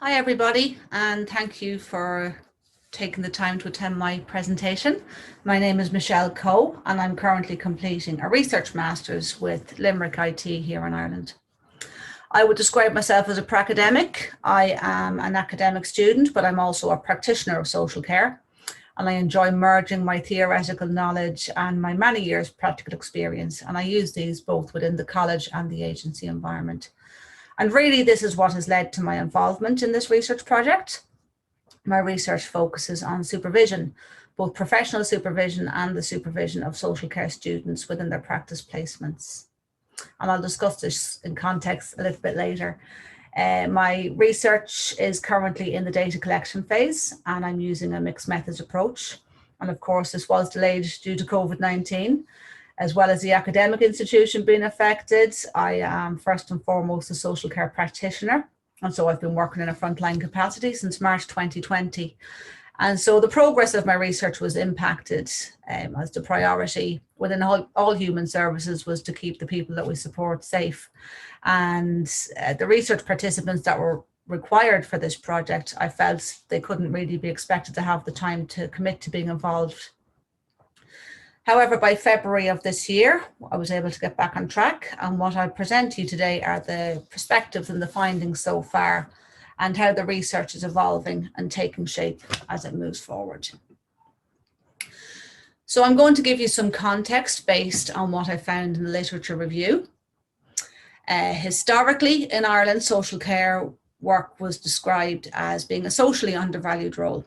Hi everybody, and thank you for taking the time to attend my presentation. My name is Michelle Coe and I'm currently completing a research master's with Limerick IT here in Ireland. I would describe myself as a pracademic. I am an academic student, but I'm also a practitioner of social care, and I enjoy merging my theoretical knowledge and my many years practical experience, and I use these both within the college and the agency environment. And really, this is what has led to my involvement in this research project. My research focuses on supervision, both professional supervision and the supervision of social care students within their practice placements. And I'll discuss this in context a little bit later. My research is currently in the data collection phase, and I'm using a mixed methods approach. And of course, this was delayed due to COVID-19. As well as the academic institution being affected, I am first and foremost a social care practitioner. And so I've been working in a frontline capacity since March 2020. And so the progress of my research was impacted as the priority within all human services was to keep the people that we support safe. And the research participants that were required for this project, I felt they couldn't really be expected to have the time to commit to being involved. However, by February of this year, I was able to get back on track, and what I present to you today are the perspectives and the findings so far and how the research is evolving and taking shape as it moves forward. So I'm going to give you some context based on what I found in the literature review. Historically, in Ireland, social care work was described as being a socially undervalued role,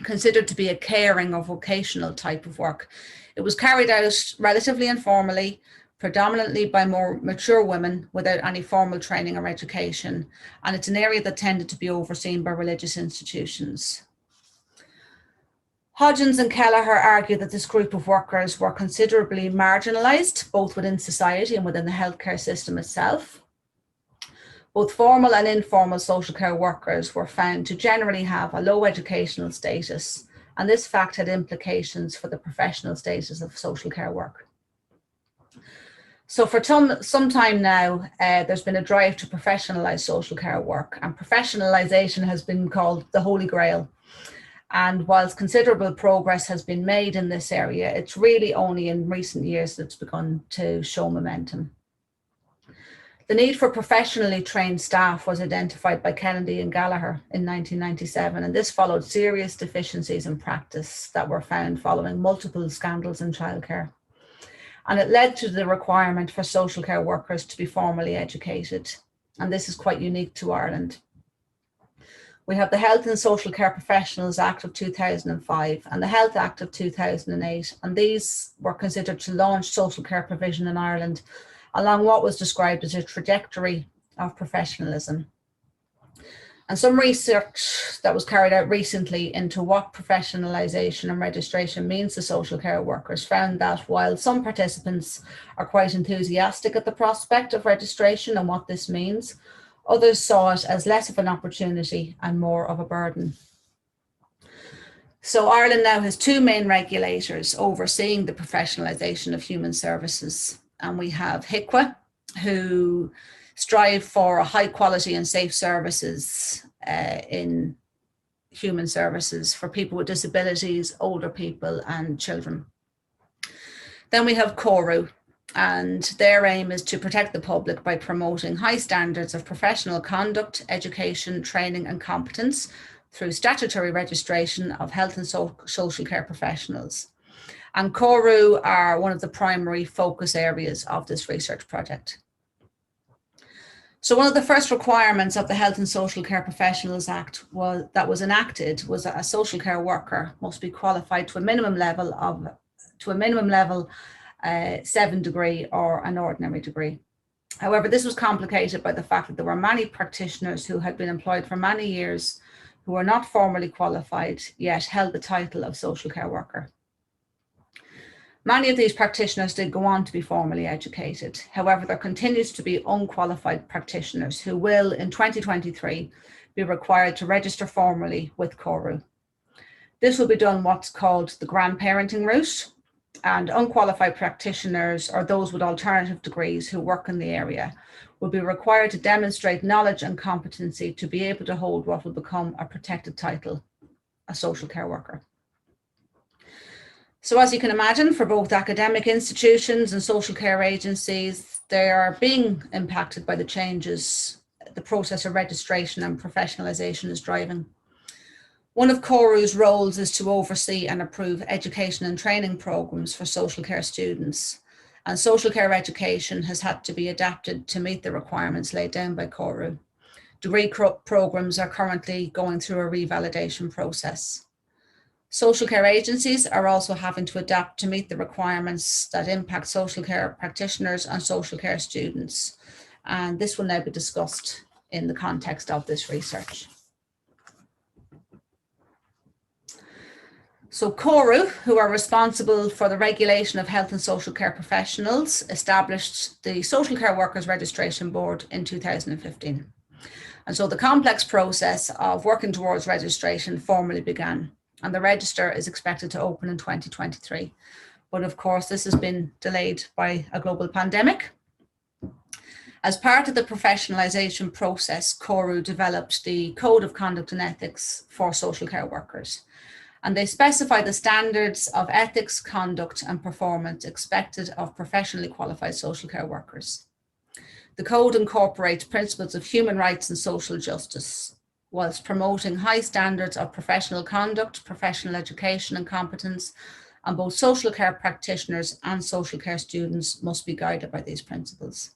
considered to be a caring or vocational type of work. It was carried out relatively informally, predominantly by more mature women without any formal training or education, and it's an area that tended to be overseen by religious institutions. Hodgins and Kelleher argue that this group of workers were considerably marginalised, both within society and within the healthcare system itself. Both formal and informal social care workers were found to generally have a low educational status, and this fact had implications for the professional status of social care work. So for some time now, there's been a drive to professionalise social care work, and professionalisation has been called the Holy Grail. And whilst considerable progress has been made in this area, it's really only in recent years that it's begun to show momentum. The need for professionally trained staff was identified by Kennedy and Gallagher in 1997, and this followed serious deficiencies in practice that were found following multiple scandals in childcare. And it led to the requirement for social care workers to be formally educated, and this is quite unique to Ireland. We have the Health and Social Care Professionals Act of 2005 and the Health Act of 2008, and these were considered to launch social care provision in Ireland along what was described as a trajectory of professionalism. And some research that was carried out recently into what professionalisation and registration means to social care workers found that while some participants are quite enthusiastic at the prospect of registration and what this means, others saw it as less of an opportunity and more of a burden. So Ireland now has two main regulators overseeing the professionalisation of human services. And we have HICWA, who strive for high quality and safe services in human services for people with disabilities, older people and children. Then we have CORU, and their aim is to protect the public by promoting high standards of professional conduct, education, training and competence through statutory registration of health and social care professionals. And CORU are one of the primary focus areas of this research project. So one of the first requirements of the Health and Social Care Professionals Act that was enacted was that a social care worker must be qualified to a minimum level 7 degree or an ordinary degree. However, this was complicated by the fact that there were many practitioners who had been employed for many years who were not formally qualified yet held the title of social care worker. Many of these practitioners did go on to be formally educated. However, there continues to be unqualified practitioners who will, in 2023, be required to register formally with CORU. This will be done what's called the grandparenting route, and unqualified practitioners or those with alternative degrees who work in the area will be required to demonstrate knowledge and competency to be able to hold what will become a protected title, a social care worker. So as you can imagine, for both academic institutions and social care agencies, they are being impacted by the changes the process of registration and professionalisation is driving. One of CORU's roles is to oversee and approve education and training programmes for social care students. And social care education has had to be adapted to meet the requirements laid down by CORU. Degree programmes are currently going through a revalidation process. Social care agencies are also having to adapt to meet the requirements that impact social care practitioners and social care students. And this will now be discussed in the context of this research. So CORU, who are responsible for the regulation of health and social care professionals, established the Social Care Workers Registration Board in 2015. And so the complex process of working towards registration formally began, and the register is expected to open in 2023. But of course, this has been delayed by a global pandemic. As part of the professionalisation process, CORU developed the Code of Conduct and Ethics for social care workers. And they specify the standards of ethics, conduct and performance expected of professionally qualified social care workers. The code incorporates principles of human rights and social justice, whilst promoting high standards of professional conduct, professional education and competence, and both social care practitioners and social care students must be guided by these principles.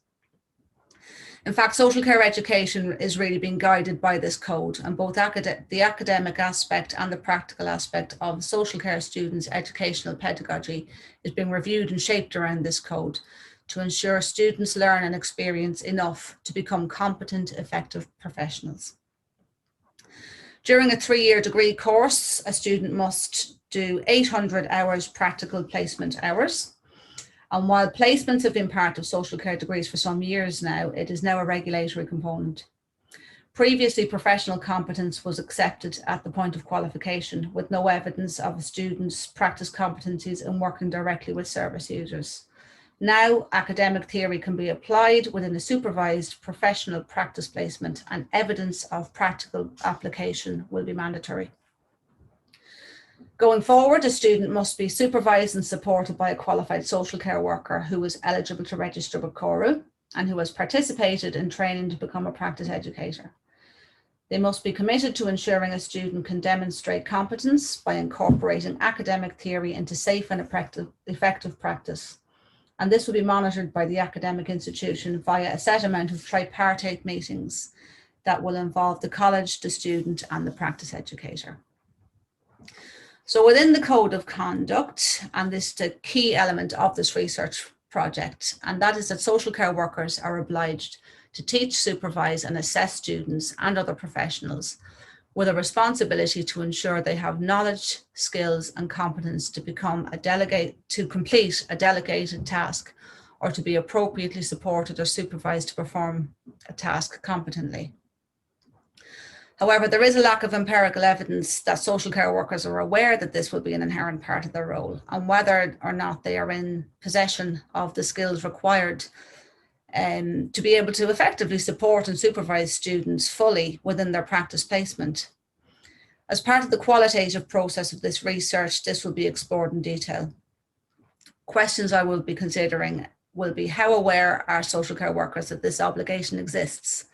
In fact, social care education is really being guided by this code, and both the academic aspect and the practical aspect of social care students' educational pedagogy is being reviewed and shaped around this code to ensure students learn and experience enough to become competent, effective professionals. During a 3-year degree course, a student must do 800 hours practical placement hours. And while placements have been part of social care degrees for some years now, it is now a regulatory component. Previously, professional competence was accepted at the point of qualification with no evidence of a student's practice competencies in working directly with service users. Now, academic theory can be applied within a supervised professional practice placement, and evidence of practical application will be mandatory. Going forward, a student must be supervised and supported by a qualified social care worker who is eligible to register with CORU and who has participated in training to become a practice educator. They must be committed to ensuring a student can demonstrate competence by incorporating academic theory into safe and effective practice. And this will be monitored by the academic institution via a set amount of tripartite meetings that will involve the college, the student, and the practice educator. So within the Code of Conduct, and this is the key element of this research project, and that is that social care workers are obliged to teach, supervise, and assess students and other professionals with a responsibility to ensure they have knowledge, skills, and competence to complete a delegated task, or to be appropriately supported or supervised to perform a task competently. However, there is a lack of empirical evidence that social care workers are aware that this will be an inherent part of their role, and whether or not they are in possession of the skills required to be able to effectively support and supervise students fully within their practice placement. As part of the qualitative process of this research, this will be explored in detail. Questions I will be considering will be: how aware are social care workers that this obligation exists?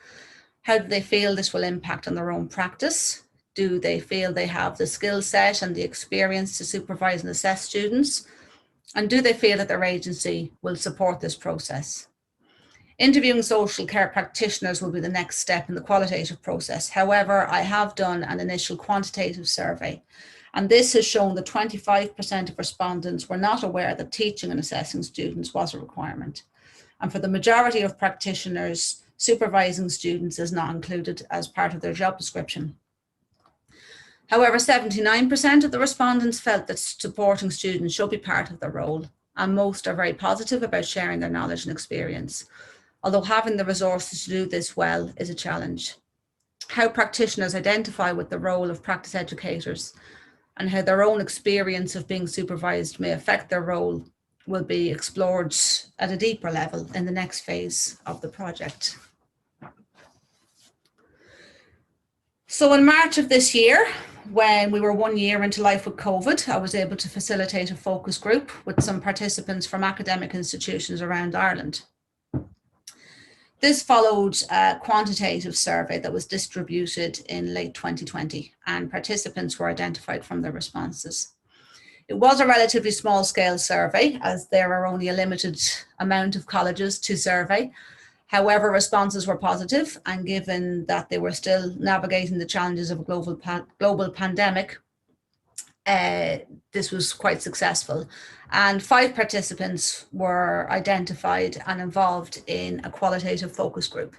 How do they feel this will impact on their own practice? Do they feel they have the skill set and the experience to supervise and assess students? And do they feel that their agency will support this process? Interviewing social care practitioners will be the next step in the qualitative process. However, I have done an initial quantitative survey, and this has shown that 25% of respondents were not aware that teaching and assessing students was a requirement. And for the majority of practitioners, supervising students is not included as part of their job description. However, 79% of the respondents felt that supporting students should be part of their role, and most are very positive about sharing their knowledge and experience, although having the resources to do this well is a challenge. How practitioners identify with the role of practice educators and how their own experience of being supervised may affect their role will be explored at a deeper level in the next phase of the project. So in March of this year, when we were 1 year into life with COVID, I was able to facilitate a focus group with some participants from academic institutions around Ireland. This followed a quantitative survey that was distributed in late 2020, and participants were identified from their responses. It was a relatively small scale survey, as there are only a limited amount of colleges to survey. However, responses were positive, and given that they were still navigating the challenges of a global pandemic, this was quite successful. And 5 participants were identified and involved in a qualitative focus group.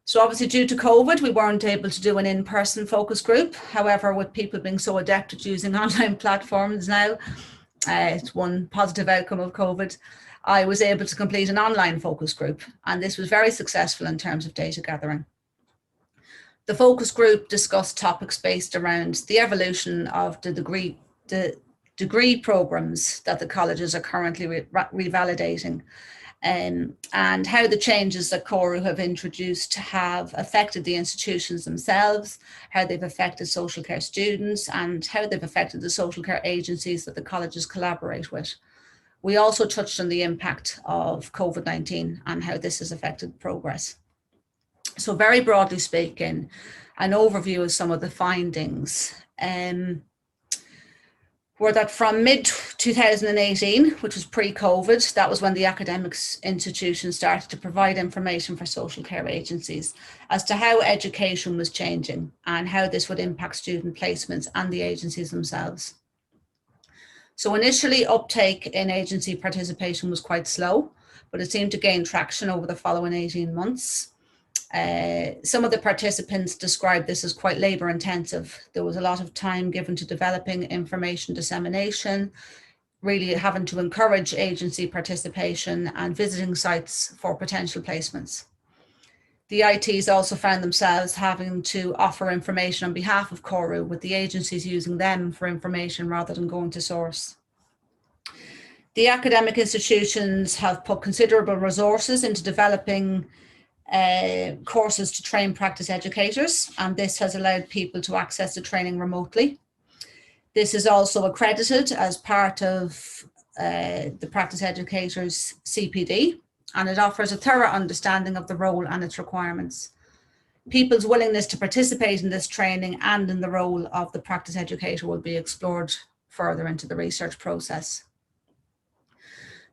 So obviously due to COVID, we weren't able to do an in-person focus group. However, with people being so adept at using online platforms now, it's one positive outcome of COVID, I was able to complete an online focus group, and this was very successful in terms of data gathering. The focus group discussed topics based around the evolution of the degree programs that the colleges are currently revalidating, and how the changes that CORU have introduced have affected the institutions themselves, how they've affected social care students, and how they've affected the social care agencies that the colleges collaborate with. We also touched on the impact of COVID-19 and how this has affected progress. So very broadly speaking, an overview of some of the findings were that from mid-2018, which was pre-COVID, that was when the academics institutions started to provide information for social care agencies as to how education was changing and how this would impact student placements and the agencies themselves. So initially, uptake in agency participation was quite slow, but it seemed to gain traction over the following 18 months. Some of the participants described this as quite labour intensive. There was a lot of time given to developing information dissemination, really having to encourage agency participation and visiting sites for potential placements. The ITs also found themselves having to offer information on behalf of CORU, with the agencies using them for information rather than going to source. The academic institutions have put considerable resources into developing courses to train practice educators, and this has allowed people to access the training remotely. This is also accredited as part of the practice educators CPD, and it offers a thorough understanding of the role and its requirements. People's willingness to participate in this training and in the role of the practice educator will be explored further into the research process.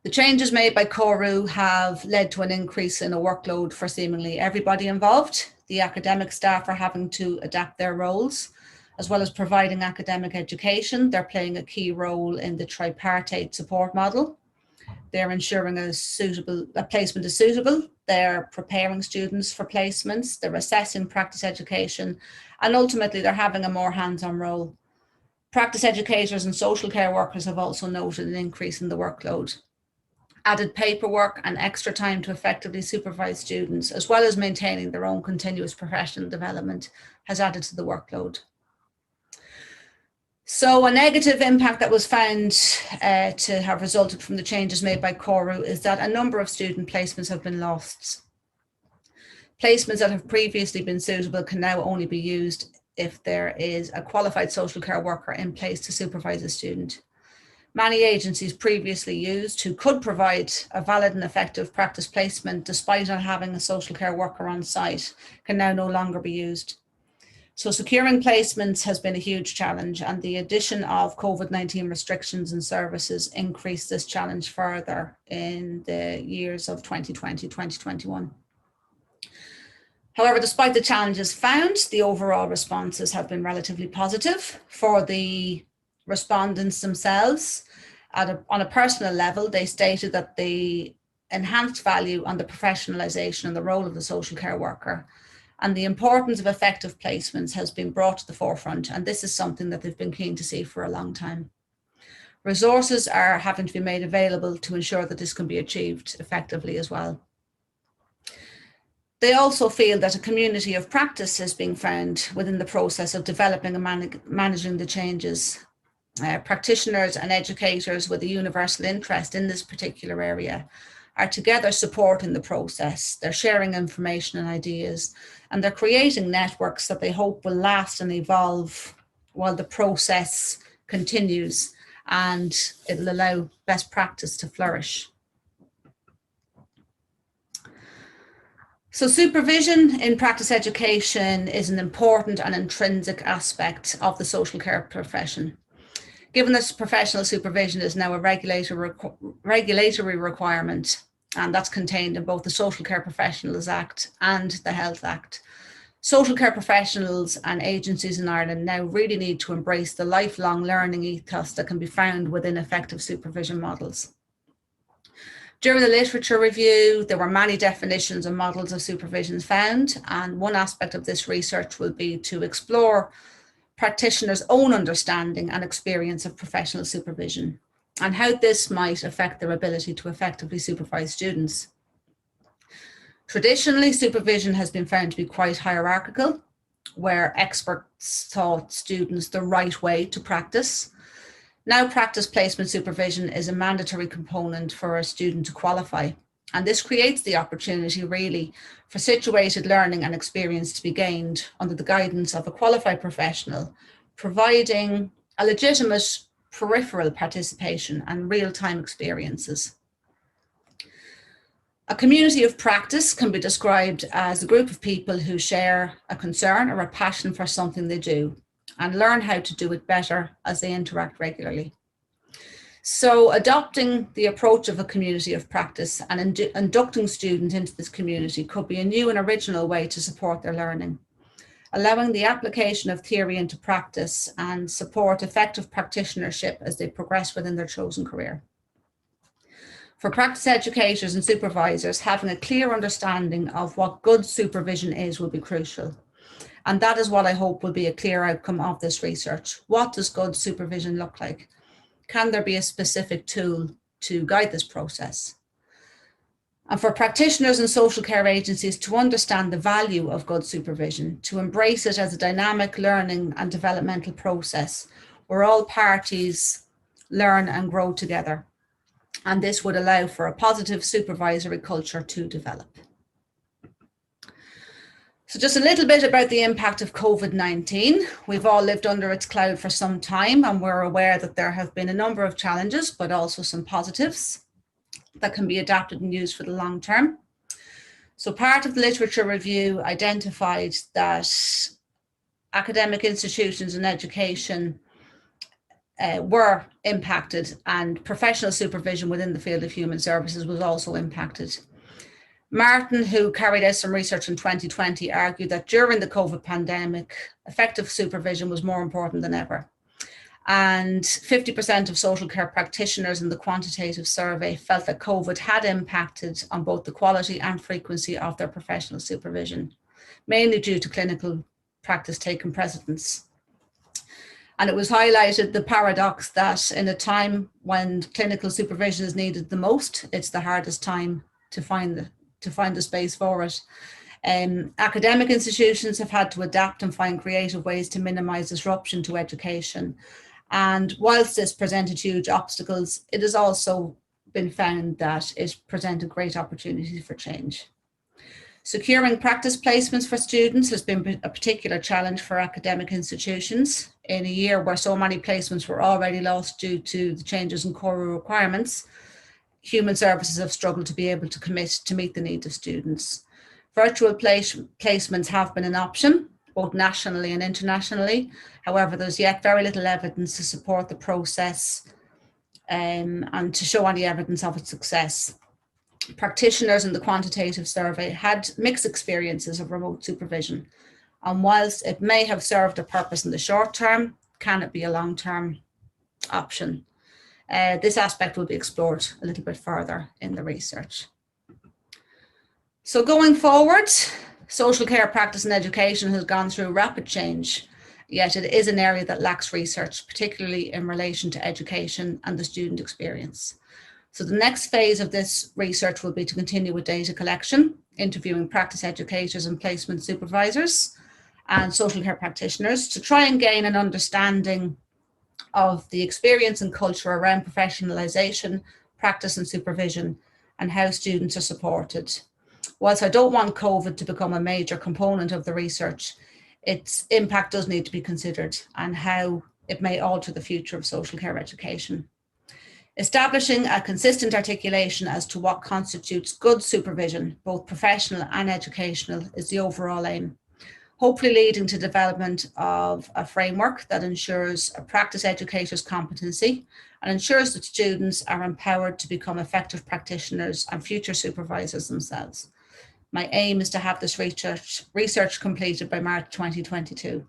The changes made by CORU have led to an increase in a workload for seemingly everybody involved. The academic staff are having to adapt their roles, as well as providing academic education. They're playing a key role in the tripartite support model. They're ensuring a placement is suitable. They're preparing students for placements. They're assessing practice education, and ultimately they're having a more hands-on role. Practice educators and social care workers have also noted an increase in the workload. Added paperwork and extra time to effectively supervise students, as well as maintaining their own continuous professional development, has added to the workload. So a negative impact that was found to have resulted from the changes made by CORU is that a number of student placements have been lost. Placements that have previously been suitable can now only be used if there is a qualified social care worker in place to supervise a student. Many agencies previously used who could provide a valid and effective practice placement despite not having a social care worker on site can now no longer be used. So securing placements has been a huge challenge, and the addition of COVID-19 restrictions and services increased this challenge further in the years of 2020, 2021. However, despite the challenges found, the overall responses have been relatively positive. For the respondents themselves, on a personal level, they stated that the enhanced value on the professionalisation and the role of the social care worker and the importance of effective placements has been brought to the forefront, and this is something that they've been keen to see for a long time. Resources are having to be made available to ensure that this can be achieved effectively as well. They also feel that a community of practice is being found within the process of developing and managing the changes. Practitioners and educators with a universal interest in this particular area are together supporting the process. They're sharing information and ideas, and they're creating networks that they hope will last and evolve while the process continues, and it'll allow best practice to flourish. So supervision in practice education is an important and intrinsic aspect of the social care profession. Given that professional supervision is now a regulatory requirement, and that's contained in both the Social Care Professionals Act and the Health Act, social care professionals and agencies in Ireland now really need to embrace the lifelong learning ethos that can be found within effective supervision models. During the literature review, there were many definitions and models of supervision found, and one aspect of this research will be to explore practitioners' own understanding and experience of professional supervision and how this might affect their ability to effectively supervise students. Traditionally, supervision has been found to be quite hierarchical, where experts taught students the right way to practice. Now, practice placement supervision is a mandatory component for a student to qualify. And this creates the opportunity really for situated learning and experience to be gained under the guidance of a qualified professional, providing a legitimate peripheral participation and real-time experiences. A community of practice can be described as a group of people who share a concern or a passion for something they do and learn how to do it better as they interact regularly. So adopting the approach of a community of practice and inducting students into this community could be a new and original way to support their learning, allowing the application of theory into practice and support effective practitionership as they progress within their chosen career. For practice educators and supervisors, having a clear understanding of what good supervision is will be crucial. And that is what I hope will be a clear outcome of this research. What does good supervision look like? Can there be a specific tool to guide this process? And for practitioners and social care agencies to understand the value of good supervision, to embrace it as a dynamic learning and developmental process where all parties learn and grow together. And this would allow for a positive supervisory culture to develop. So just a little bit about the impact of COVID-19. We've all lived under its cloud for some time, and we're aware that there have been a number of challenges, but also some positives that can be adapted and used for the long term. So part of the literature review identified that academic institutions and education were impacted, and professional supervision within the field of human services was also impacted. Martin, who carried out some research in 2020, argued that during the COVID pandemic, effective supervision was more important than ever. And 50% of social care practitioners in the quantitative survey felt that COVID had impacted on both the quality and frequency of their professional supervision, mainly due to clinical practice taking precedence. And it was highlighted the paradox that in a time when clinical supervision is needed the most, it's the hardest time to find the space for it. Academic institutions have had to adapt and find creative ways to minimize disruption to education. And whilst this presented huge obstacles, it has also been found that it presented great opportunities for change. Securing practice placements for students has been a particular challenge for academic institutions. In a year where so many placements were already lost due to the changes in core requirements, human services have struggled to be able to commit to meet the needs of students. Virtual placements have been an option, both nationally and internationally. However, there's yet very little evidence to support the process and to show any evidence of its success. Practitioners in the quantitative survey had mixed experiences of remote supervision. And whilst it may have served a purpose in the short term, can it be a long-term option? This aspect will be explored a little bit further in the research. So going forward, social care practice and education has gone through rapid change, yet it is an area that lacks research, particularly in relation to education and the student experience. So the next phase of this research will be to continue with data collection interviewing practice educators and placement supervisors and social care practitioners to try and gain an understanding of the experience and culture around professionalisation, practice and supervision, and how students are supported. Whilst I don't want COVID to become a major component of the research, its impact does need to be considered and how it may alter the future of social care education. Establishing a consistent articulation as to what constitutes good supervision, both professional and educational, is the overall aim, hopefully leading to development of a framework that ensures a practice educator's competency and ensures that students are empowered to become effective practitioners and future supervisors themselves. My aim is to have this research completed by March 2022.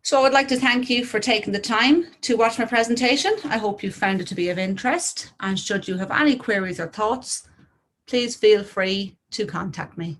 So I'd like to thank you for taking the time to watch my presentation. I hope you found it to be of interest, and should you have any queries or thoughts, please feel free to contact me.